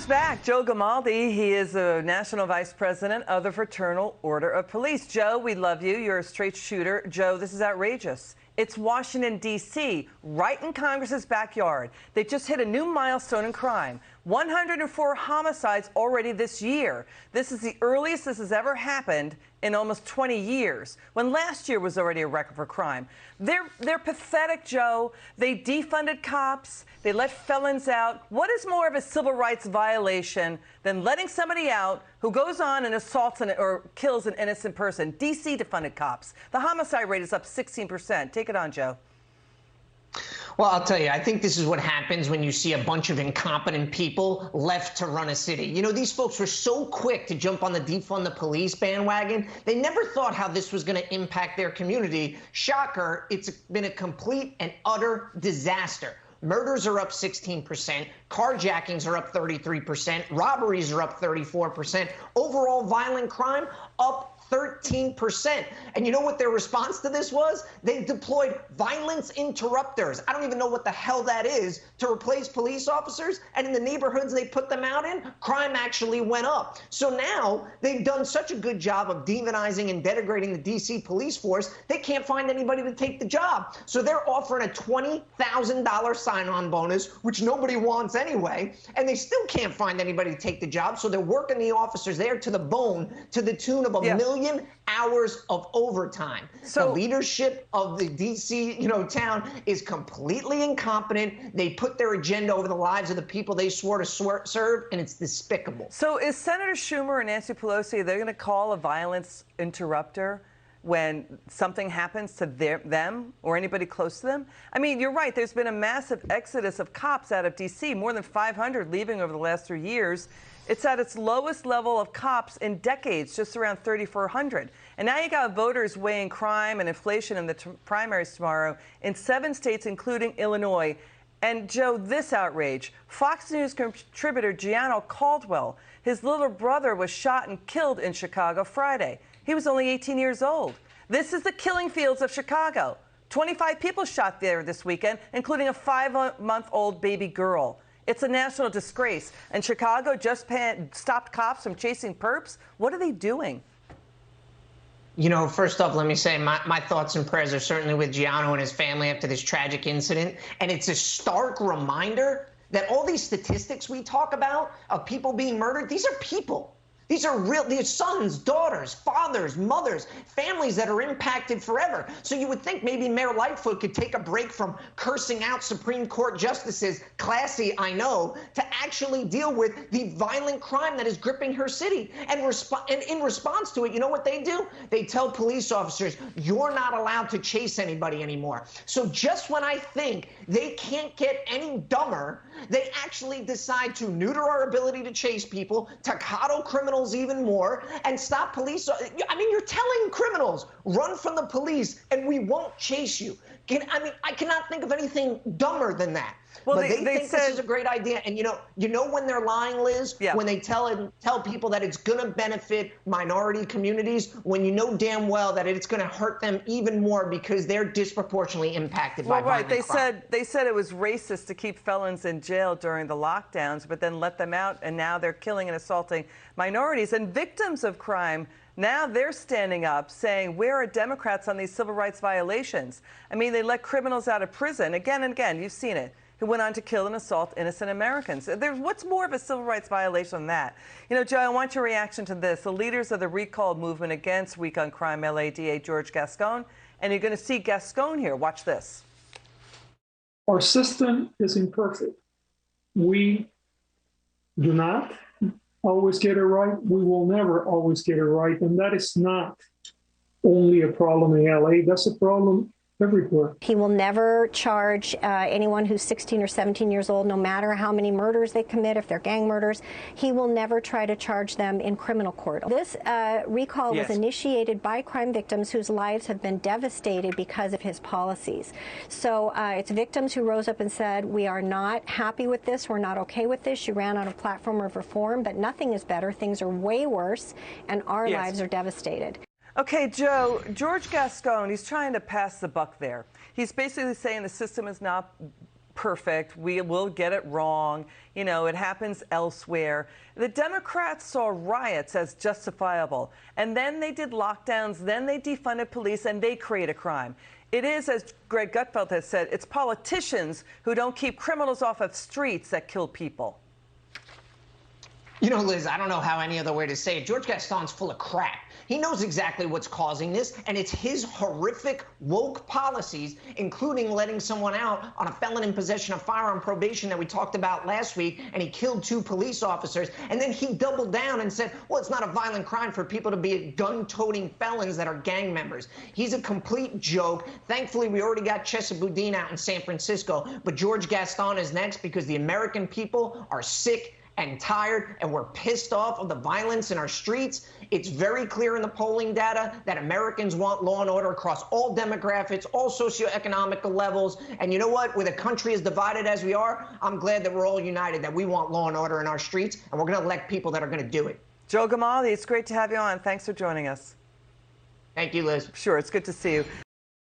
back. Joe Gamaldi, he is a national vice president of the Fraternal Order of Police. Joe, we love you. You're a straight shooter. Joe, this is outrageous. It's Washington, D.C., right in Congress's backyard. They just hit a new milestone in crime. 104 homicides already this year. This is the earliest this has ever happened in almost 20 years, when last year was already a record for crime. They're pathetic, Joe. They defunded cops. They let felons out. What is more of a civil rights violation than letting somebody out who goes on and assaults or kills an innocent person? D.C. defunded cops. The homicide rate is up 16%. Take it on, Joe. Well, I'll tell you, I think this is what happens when you see a bunch of incompetent people left to run a city. You know, these folks were so quick to jump on the defund the police bandwagon. They never thought how this was going to impact their community. Shocker, it's been a complete and utter disaster. Murders are up 16%, carjackings are up 33%, robberies are up 34%, overall violent crime up 13%. And you know what their response to this was? They deployed violence interrupters. I don't even know what the hell that is, to replace police officers. And in the neighborhoods they put them out in, crime actually went up. So now they've done such a good job of demonizing and denigrating the D.C. police force, they can't find anybody to take the job. So they're offering a $20,000 sign-on bonus, which nobody wants anyway, and they still can't find anybody to take the job. So they're working the officers there to the bone, to the tune of $1 million hours of overtime. So the leadership of the D.C. town is completely incompetent. They put their agenda over the lives of the people they swore to serve, and it's despicable. So is Senator Schumer and Nancy Pelosi, they're going to call a violence interrupter when something happens to them or anybody close to them? I mean, you're right. There's been a massive exodus of cops out of D.C., more than 500 leaving over the last 3 years. It's at its lowest level of cops in decades, just around 3,400. And now you got voters weighing crime and inflation in the primaries tomorrow in 7 states, including Illinois. And, Joe, this outrage. Fox News contributor Gianno Caldwell, his little brother was shot and killed in Chicago Friday. He was only 18 years old. This is the killing fields of Chicago. 25 people shot there this weekend, including a 5-month-old baby girl. It's a national disgrace. And Chicago just stopped cops from chasing perps. What are they doing? You know, first off, let me say my thoughts and prayers are certainly with Gianno and his family after this tragic incident. And it's a stark reminder that all these statistics we talk about of people being murdered, these are people. These are real, these sons, daughters, fathers, mothers, families that are impacted forever. So you would think maybe Mayor Lightfoot could take a break from cursing out Supreme Court justices, classy, I know, to actually deal with the violent crime that is gripping her city. And in response to it, you know what they do? They tell police officers, you're not allowed to chase anybody anymore. So just when I think they can't get any dumber, they actually decide to neuter our ability to chase people, to coddle criminals even more, and stop police. I mean, you're telling criminals, run from the police and we won't chase you. I cannot think of anything dumber than that. Well, but they think this is a great idea. And you know when they're lying, Liz, when they tell people that it's going to benefit minority communities, when you know damn well that it's going to hurt them even more because they're disproportionately impacted by violent crime. They said it was racist to keep felons in jail during the lockdowns, but then let them out, and now they're killing and assaulting minorities and victims of crime. Now they're standing up saying, where are Democrats on these civil rights violations? I mean, they let criminals out of prison again and again. You've seen it. Who went on to kill and assault innocent Americans. What's more of a civil rights violation than that? You know, Joe, I want your reaction to this. The leaders of the recall movement against Week on Crime, LADA George Gascon, and you're going to see Gascon here. Watch this. Our system is imperfect. We do not always get it right. We will never always get it right. And that is not only a problem in LA, that's a problem everywhere. He will never charge anyone who's 16 or 17 years old, no matter how many murders they commit, if they're gang murders. He will never try to charge them in criminal court. This recall was initiated by crime victims whose lives have been devastated because of his policies. So it's victims who rose up and said, we are not happy with this, we're not okay with this. You ran on a platform of reform, but nothing is better. Things are way worse, and our lives are devastated. Okay, Joe, George Gascon, he's trying to pass the buck there. He's basically saying the system is not perfect. We will get it wrong. You know, it happens elsewhere. The Democrats saw riots as justifiable, and then they did lockdowns, then they defunded police, and they create a crime. It is, as Greg Gutfeld has said, it's politicians who don't keep criminals off of streets that kill people. You know, Liz, I don't know how any other way to say it. George Gaston's full of crap. He knows exactly what's causing this, and it's his horrific woke policies, including letting someone out on a felon in possession of firearm probation that we talked about last week, and he killed 2 police officers. And then he doubled down and said, well, it's not a violent crime for people to be gun-toting felons that are gang members. He's a complete joke. Thankfully, we already got Chesa Boudin out in San Francisco, but George Gaston is next because the American people are sick and tired, and we're pissed off of the violence in our streets. It's very clear in the polling data that Americans want law and order across all demographics, all socioeconomic levels. And you know what? With a country as divided as we are, I'm glad that we're all united, that we want law and order in our streets, and we're going to elect people that are going to do it. Joe Gamaldi, it's great to have you on. Thanks for joining us. Thank you, Liz. Sure, it's good to see you.